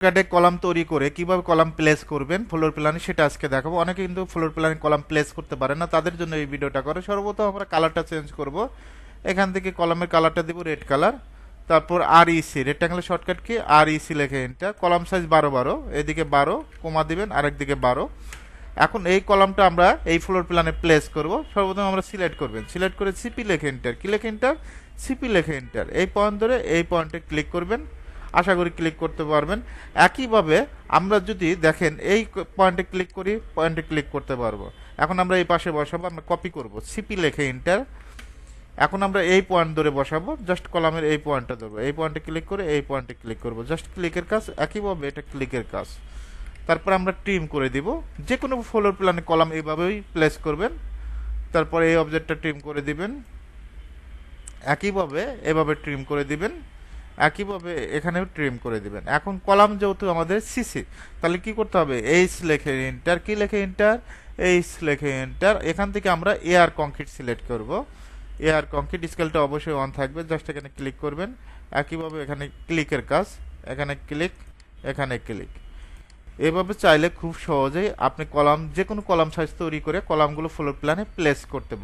কার্ডে কলাম তৈরি করে কিভাবে কলাম প্লেস করবেন ফ্লোর প্ল্যানে সেটা আজকে দেখাবো। অনেকে কিন্তু ফ্লোর প্ল্যানে কলাম প্লেস করতে পারে না, তাদের জন্য এই ভিডিওটা করে। সর্বপ্রথম আমরা কালারটা চেঞ্জ করব। এখান থেকে কলামের কালারটা দিব রেড কালার। তারপর আর ইসি, রেক্টাঙ্গেল শর্টকাট কি আর ইসি লেখে এন্টার। কলাম সাইজ 12 এদিকে 12 কমা দিবেন, আরেকদিকে 12। এখন এই কলামটা আমরা এই ফ্লোর প্ল্যানে প্লেস করব। সর্বপ্রথম আমরা সিলেক্ট করবেন, সিলেক্ট করে সিপি লেখে এন্টার। কি লেখে এন্টার? সিপি লেখে এন্টার। এই পয়েন্ট ধরে এই পয়েন্টে ক্লিক করবেন। আশা করি ক্লিক করতে পারবেন। একইভাবে আমরা যদি দেখেন এই পয়েন্টে ক্লিক করি, পয়েন্টে ক্লিক করতে পারবো। এখন আমরা এই পাশে বসাবো, আমরা কপি করব, সিপি লেখে এন্টার। এখন আমরা এই পয়েন্ট ধরে বসাবো, জাস্ট কলামের এই পয়েন্টটা ধরবো, এই পয়েন্টে ক্লিক করে এই পয়েন্টে ক্লিক করব, জাস্ট ক্লিকের কাজ। একইভাবে এটা ক্লিকের কাজ। তারপর আমরা ট্রিম করে দিব। যে কোনো ফ্লোর প্ল্যানে কলাম এইভাবেই প্লেস করবেন। তারপর এই অবজেক্টটা ট্রিম করে দিবেন। একইভাবে এভাবে ট্রিম করে দিবেন। একইভাবে এখানেও ট্রিম করে দিবেন। এখন কলাম যেহেতু আমাদের সিসি, তাহলে কি করতে হবে? এইচ লেখে এন্টার। কি লেখে এন্টার? এইচ লেখে এন্টার। এখান থেকে আমরা এয়ার কংক্রিট সিলেক্ট করব। এয়ার কংক্রিট স্কেলটা অবশ্যই অন থাকবে, জাস্ট এখানে ক্লিক করবেন। একইভাবে এখানে ক্লিকের কাজ, এখানে ক্লিক, এখানে ক্লিক। এভাবে চাইলে খুব সহজেই আপনি কলাম, যে কোনো কলাম সাইজ তৈরি করে কলামগুলো ফ্লোর প্ল্যানে প্লেস করতে পারেন।